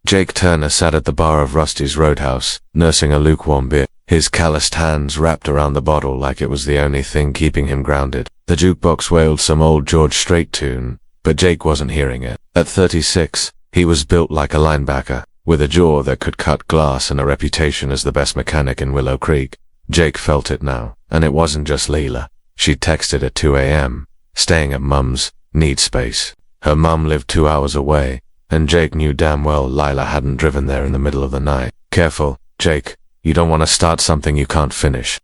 Jake Turner sat at the bar of Rusty's Roadhouse, nursing a lukewarm beer, his calloused hands wrapped around the bottle like it was the only thing keeping him grounded. The jukebox wailed some old George Strait tune, but Jake wasn't hearing it. At 36, he was built like a linebacker, with a jaw that could cut glass and a reputation as the best mechanic in Willow Creek. Jake felt it now, and it wasn't just Lila. She texted at 2 a.m., staying at Mum's, need space. Her mum lived 2 hours away, and Jake knew damn well Lila hadn't driven there in the middle of the night. Careful, Jake, you don't want to start something you can't finish.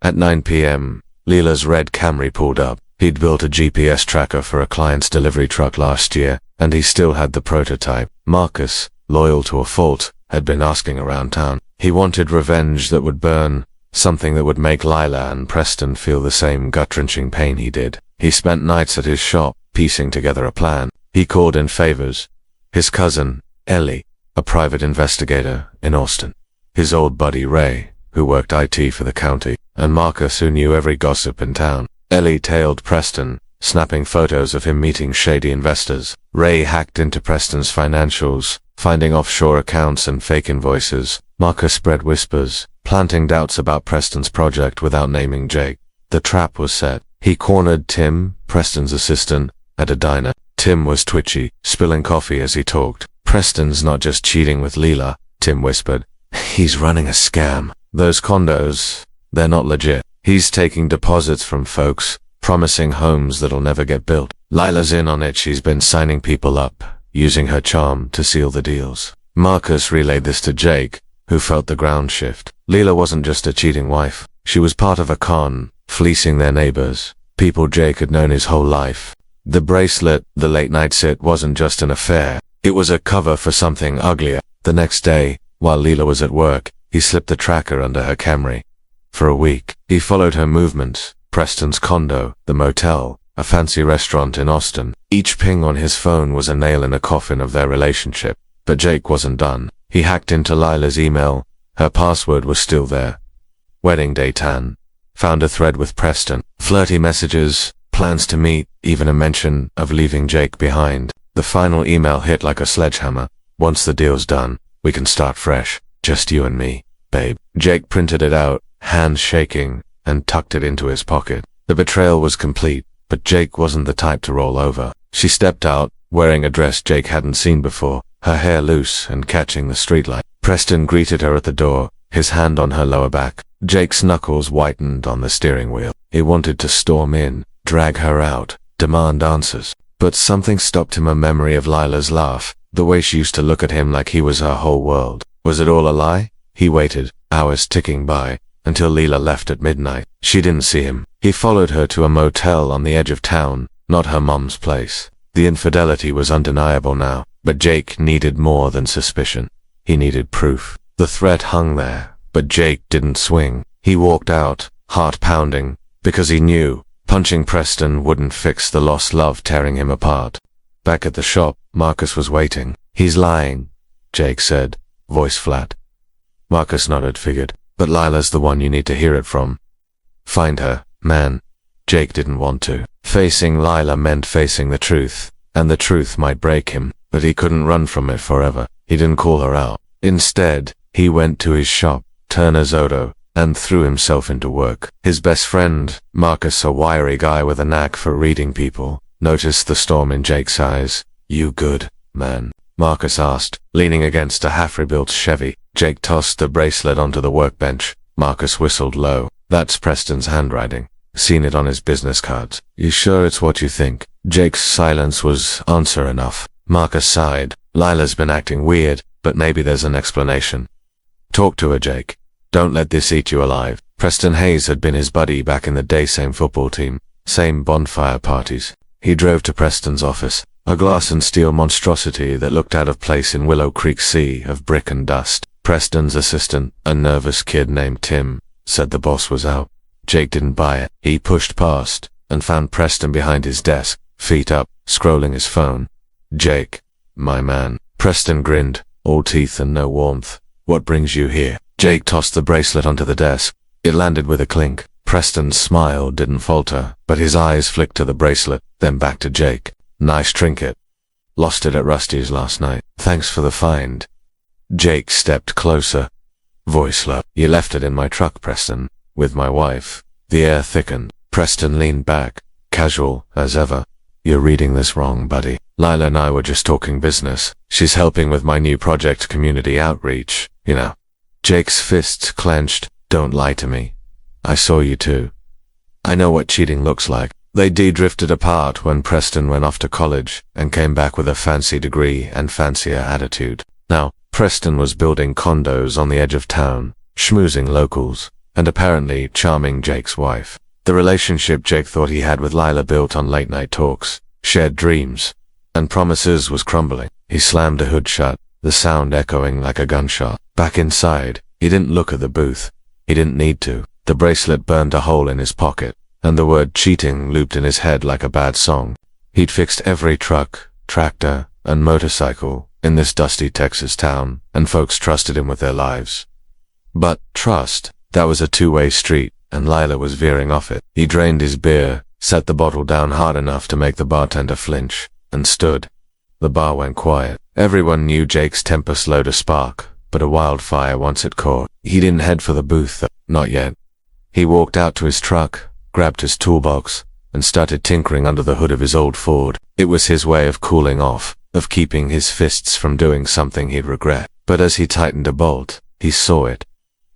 At 9 p.m., Lila's red Camry pulled up. He'd built a GPS tracker for a client's delivery truck last year, and he still had the prototype. Marcus, loyal to a fault, had been asking around town. He wanted revenge that would burn, something that would make Lila and Preston feel the same gut-wrenching pain he did. He spent nights at his shop, piecing together a plan. He called in favors. His cousin, Ellie, a private investigator in Austin. His old buddy Ray, who worked IT for the county, and Marcus, who knew every gossip in town. Ellie tailed Preston, snapping photos of him meeting shady investors. Ray hacked into Preston's financials, finding offshore accounts and fake invoices. Marcus spread whispers, planting doubts about Preston's project without naming Jake. The trap was set. He cornered Tim, Preston's assistant, at a diner. Tim was twitchy, spilling coffee as he talked. Preston's not just cheating with Lila, Tim whispered. He's running a scam. Those condos, they're not legit. He's taking deposits from folks, promising homes that'll never get built. Lila's in on it. She's been signing people up, using her charm to seal the deals. Marcus relayed this to Jake, who felt the ground shift. Lila wasn't just a cheating wife. She was part of a con, fleecing their neighbors, people Jake had known his whole life. The bracelet, the late-night sit, wasn't just an affair. It was a cover for something uglier. The next day, while Lila was at work, he slipped the tracker under her Camry. For a week, he followed her movements. Preston's condo, the motel, a fancy restaurant in Austin. Each ping on his phone was a nail in a coffin of their relationship. But Jake wasn't done. He hacked into Lila's email. Her password was still there. Wedding day tan. Found a thread with Preston. Flirty messages, plans to meet, even a mention of leaving Jake behind. The final email hit like a sledgehammer. Once the deal's done, we can start fresh. Just you and me, babe. Jake printed it out, hands shaking, and tucked it into his pocket. The betrayal was complete, but Jake wasn't the type to roll over. She stepped out, wearing a dress Jake hadn't seen before, her hair loose and catching the streetlight. Preston greeted her at the door, his hand on her lower back. Jake's knuckles whitened on the steering wheel. He wanted to storm in, drag her out, demand answers. But something stopped him, a memory of Lila's laugh, the way she used to look at him like he was her whole world. Was it all a lie? He waited, hours ticking by, until Lila left at midnight. She didn't see him. He followed her to a motel on the edge of town, not her mom's place. The infidelity was undeniable now, but Jake needed more than suspicion. He needed proof. The threat hung there, but Jake didn't swing. He walked out, heart pounding, because he knew punching Preston wouldn't fix the lost love tearing him apart. Back at the shop, Marcus was waiting. He's lying, Jake said, voice flat. Marcus nodded, figured. But Lila's the one you need to hear it from. Find her, man. Jake didn't want to. Facing Lila meant facing the truth, and the truth might break him, but he couldn't run from it forever. He didn't call her out. Instead, he went to his shop, Turner's Auto, and threw himself into work. His best friend, Marcus, a wiry guy with a knack for reading people, noticed the storm in Jake's eyes. You good, man? Marcus asked, leaning against a half-rebuilt Chevy. Jake tossed the bracelet onto the workbench. Marcus whistled low. That's Preston's handwriting. Seen it on his business cards. You sure it's what you think? Jake's silence was answer enough. Marcus sighed. Lila's been acting weird, but maybe there's an explanation. Talk to her, Jake. Don't let this eat you alive. Preston Hayes had been his buddy back in the day, same football team, same bonfire parties. He drove to Preston's office, a glass and steel monstrosity that looked out of place in Willow Creek sea of brick and dust. Preston's assistant, a nervous kid named Tim, said the boss was out. Jake didn't buy it. He pushed past and found Preston behind his desk, feet up, scrolling his phone. Jake, my man. Preston grinned, all teeth and no warmth. What brings you here? Jake tossed the bracelet onto the desk. It landed with a clink. Preston's smile didn't falter, but his eyes flicked to the bracelet, then back to Jake. Nice trinket. Lost it at Rusty's last night. Thanks for the find. Jake stepped closer. Voice low. You left it in my truck, Preston. With my wife. The air thickened. Preston leaned back. Casual, as ever. You're reading this wrong, buddy. Lila and I were just talking business. She's helping with my new project, community outreach. You know. Jake's fists clenched. Don't lie to me. I saw you too. I know what cheating looks like. They drifted apart when Preston went off to college and came back with a fancy degree and fancier attitude. Now, Preston was building condos on the edge of town, schmoozing locals, and apparently charming Jake's wife. The relationship Jake thought he had with Lila built on late-night talks, shared dreams, and promises was crumbling. He slammed the hood shut, the sound echoing like a gunshot. Back inside, he didn't look at the booth. He didn't need to. The bracelet burned a hole in his pocket, and the word cheating looped in his head like a bad song. He'd fixed every truck, tractor, and motorcycle in this dusty Texas town, and folks trusted him with their lives. But trust, that was a two-way street, and Lila was veering off it. He drained his beer, set the bottle down hard enough to make the bartender flinch, and stood. The bar went quiet. Everyone knew Jake's temper slowed a spark, but a wildfire once it caught. He didn't head for the booth, though. Not yet. He walked out to his truck, grabbed his toolbox, and started tinkering under the hood of his old Ford. It was his way of cooling off, of keeping his fists from doing something he'd regret. But as he tightened a bolt, he saw it.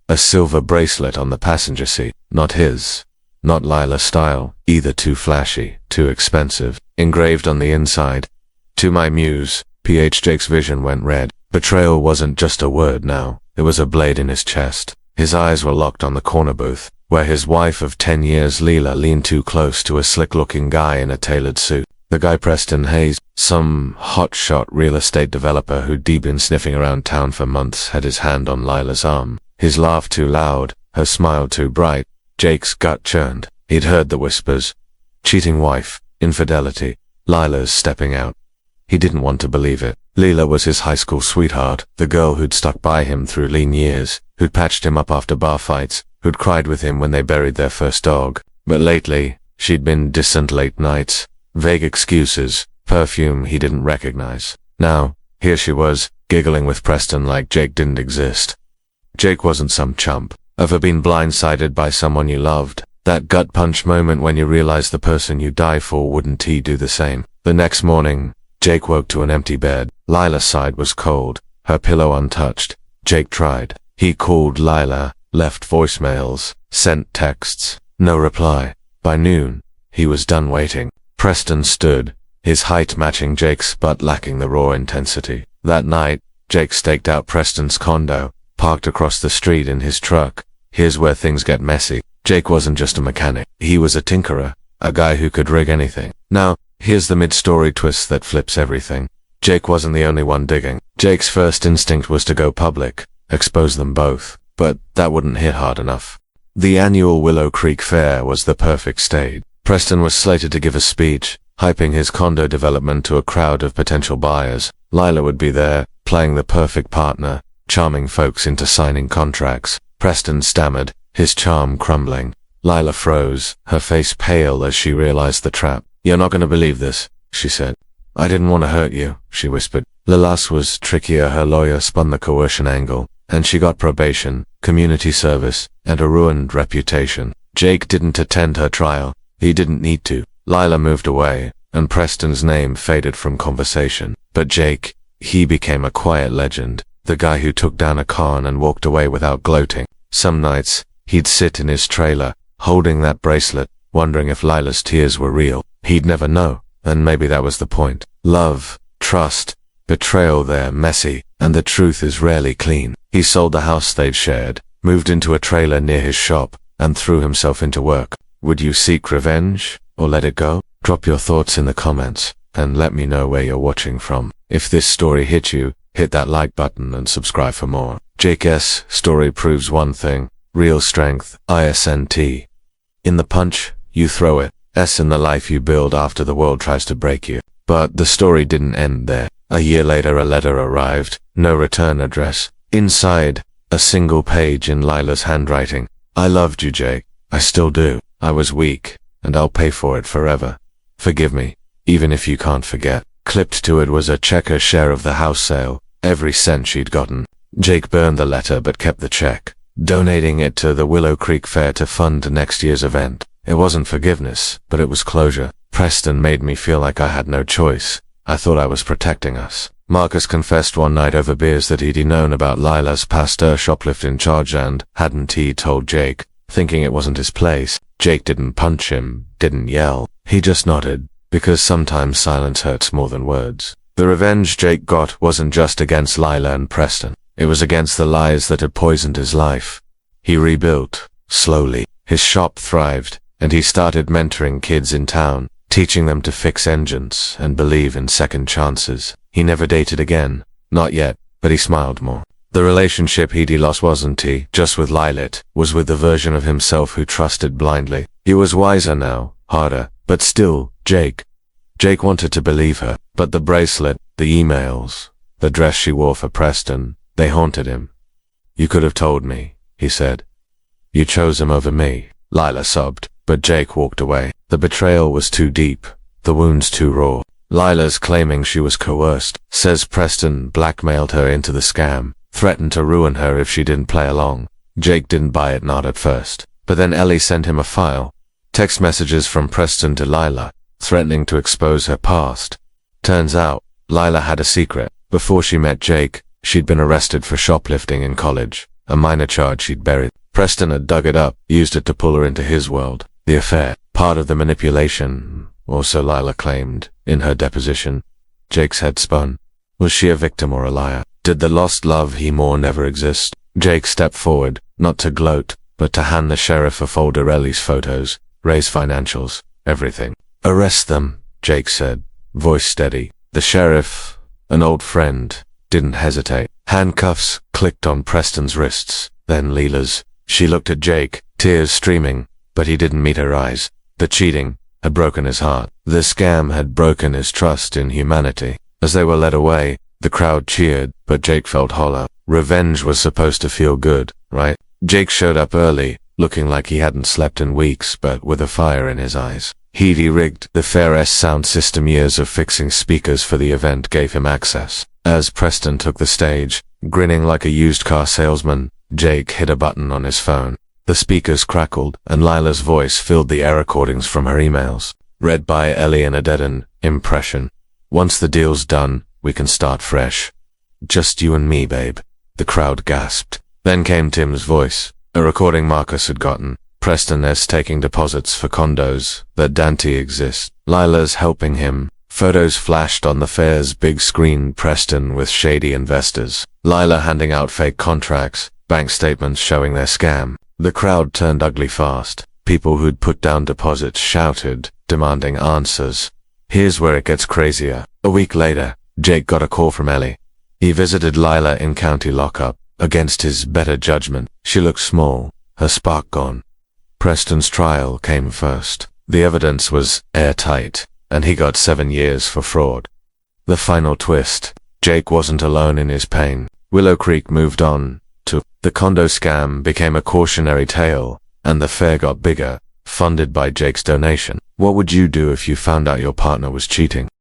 A silver bracelet on the passenger seat. Not his. Not Lila's style. Either too flashy, too expensive. Engraved on the inside. To my muse, P.H. Jake's vision went red. Betrayal wasn't just a word now. It was a blade in his chest. His eyes were locked on the corner booth, where his wife of 10 years, Lila, leaned too close to a slick-looking guy in a tailored suit. The guy Preston Hayes, some hotshot real estate developer who'd been sniffing around town for months, had his hand on Lila's arm. His laugh too loud, her smile too bright. Jake's gut churned. He'd heard the whispers. Cheating wife, infidelity, Lila's stepping out. He didn't want to believe it. Lila was his high school sweetheart, the girl who'd stuck by him through lean years, who'd patched him up after bar fights, who'd cried with him when they buried their first dog. But lately, she'd been distant late nights, vague excuses, perfume he didn't recognize. Now, here she was, giggling with Preston like Jake didn't exist. Jake wasn't some chump. Ever been blindsided by someone you loved? That gut punch moment when you realize the person you die for, wouldn't he do the same? The next morning, Jake woke to an empty bed. Lila's side was cold, her pillow untouched. Jake tried. He called Lila, left voicemails, sent texts. No reply. By noon, he was done waiting. Preston stood, his height matching Jake's but lacking the raw intensity. That night, Jake staked out Preston's condo, parked across the street in his truck. Here's where things get messy. Jake wasn't just a mechanic. He was a tinkerer, a guy who could rig anything. Now, here's the mid-story twist that flips everything. Jake wasn't the only one digging. Jake's first instinct was to go public, expose them both, but that wouldn't hit hard enough. The annual Willow Creek Fair was the perfect stage. Preston was slated to give a speech, hyping his condo development to a crowd of potential buyers. Lila would be there, playing the perfect partner, charming folks into signing contracts. Preston stammered, his charm crumbling. Lila froze, her face pale as she realized the trap. You're not going to believe this, she said. I didn't want to hurt you, she whispered. Lila's was trickier. Her lawyer spun the coercion angle, and she got probation, community service, and a ruined reputation. Jake didn't attend her trial. He didn't need to. Lila moved away, and Preston's name faded from conversation. But Jake, he became a quiet legend, the guy who took down a con and walked away without gloating. Some nights, he'd sit in his trailer, holding that bracelet, wondering if Lila's tears were real. He'd never know, and maybe that was the point. Love, trust, betrayal, they're messy, and the truth is rarely clean. He sold the house they'd shared, moved into a trailer near his shop, and threw himself into work. Would you seek revenge, or let it go? Drop your thoughts in the comments, and let me know where you're watching from. If this story hit you, hit that like button and subscribe for more. Jake's story proves one thing: real strength, ISNT. In the punch, you throw it. S in the life you build after the world tries to break you. But the story didn't end there. A year later, a letter arrived, no return address. Inside, a single page in Lila's handwriting. I loved you, Jake. I still do. I was weak, and I'll pay for it forever. Forgive me, even if you can't forget. Clipped to it was a checker share of the house sale, every cent she'd gotten. Jake burned the letter but kept the check, donating it to the Willow Creek Fair to fund next year's event. It wasn't forgiveness, but it was closure. Preston made me feel like I had no choice. I thought I was protecting us. Marcus confessed one night over beers that he'd known about Lila's past shoplifting charge and hadn't he told Jake, thinking it wasn't his place. Jake didn't punch him, didn't yell. He just nodded, because sometimes silence hurts more than words. The revenge Jake got wasn't just against Lila and Preston. It was against the lies that had poisoned his life. He rebuilt, slowly. His shop thrived, and he started mentoring kids in town, teaching them to fix engines and believe in second chances. He never dated again. Not yet, but he smiled more. The relationship he'd lost wasn't just with Lila, was with the version of himself who trusted blindly. He was wiser now, harder, but still, Jake. Jake wanted to believe her, but the bracelet, the emails, the dress she wore for Preston, they haunted him. You could have told me, he said. You chose him over me. Lila sobbed, but Jake walked away. The betrayal was too deep, the wounds too raw. Lila's claiming she was coerced, says Preston blackmailed her into the scam, threatened to ruin her if she didn't play along. Jake didn't buy it, not at first. But then Ellie sent him a file. Text messages from Preston to Lila, threatening to expose her past. Turns out, Lila had a secret. Before she met Jake, she'd been arrested for shoplifting in college, a minor charge she'd buried. Preston had dug it up, used it to pull her into his world. The affair, part of the manipulation, or so Lila claimed, in her deposition. Jake's head spun. Was she a victim or a liar? Did the lost love he mourned never exist? Jake stepped forward, not to gloat, but to hand the sheriff a folder Ellie's photos, raise financials, everything. Arrest them, Jake said, voice steady. The sheriff, an old friend, didn't hesitate. Handcuffs clicked on Preston's wrists, then Lila's. She looked at Jake, tears streaming, but he didn't meet her eyes. The cheating had broken his heart. The scam had broken his trust in humanity. As they were led away, the crowd cheered, but Jake felt hollow. Revenge was supposed to feel good, right? Jake showed up early, looking like he hadn't slept in weeks, but with a fire in his eyes. He'd rigged the Fair's sound system. Years of fixing speakers for the event gave him access. As Preston took the stage, grinning like a used car salesman, Jake hit a button on his phone. The speakers crackled, and Lila's voice filled the air recordings from her emails, read by Ellie in a deadened impression. Once the deal's done, we can start fresh. Just you and me, babe. The crowd gasped. Then came Tim's voice, a recording Marcus had gotten. Preston is taking deposits for condos that Dante exists. Lila's helping him. Photos flashed on the fair's big screen. Preston with shady investors. Lila handing out fake contracts, bank statements showing their scam. The crowd turned ugly fast. People who'd put down deposits shouted, demanding answers. Here's where it gets crazier. A week later, Jake got a call from Ellie. He visited Lila in county lockup. Against his better judgment, she looked small, her spark gone. Preston's trial came first. The evidence was airtight, and he got 7 years for fraud. The final twist. Jake wasn't alone in his pain. Willow Creek moved on. The condo scam became a cautionary tale, and the fair got bigger, funded by Jake's donation. What would you do if you found out your partner was cheating?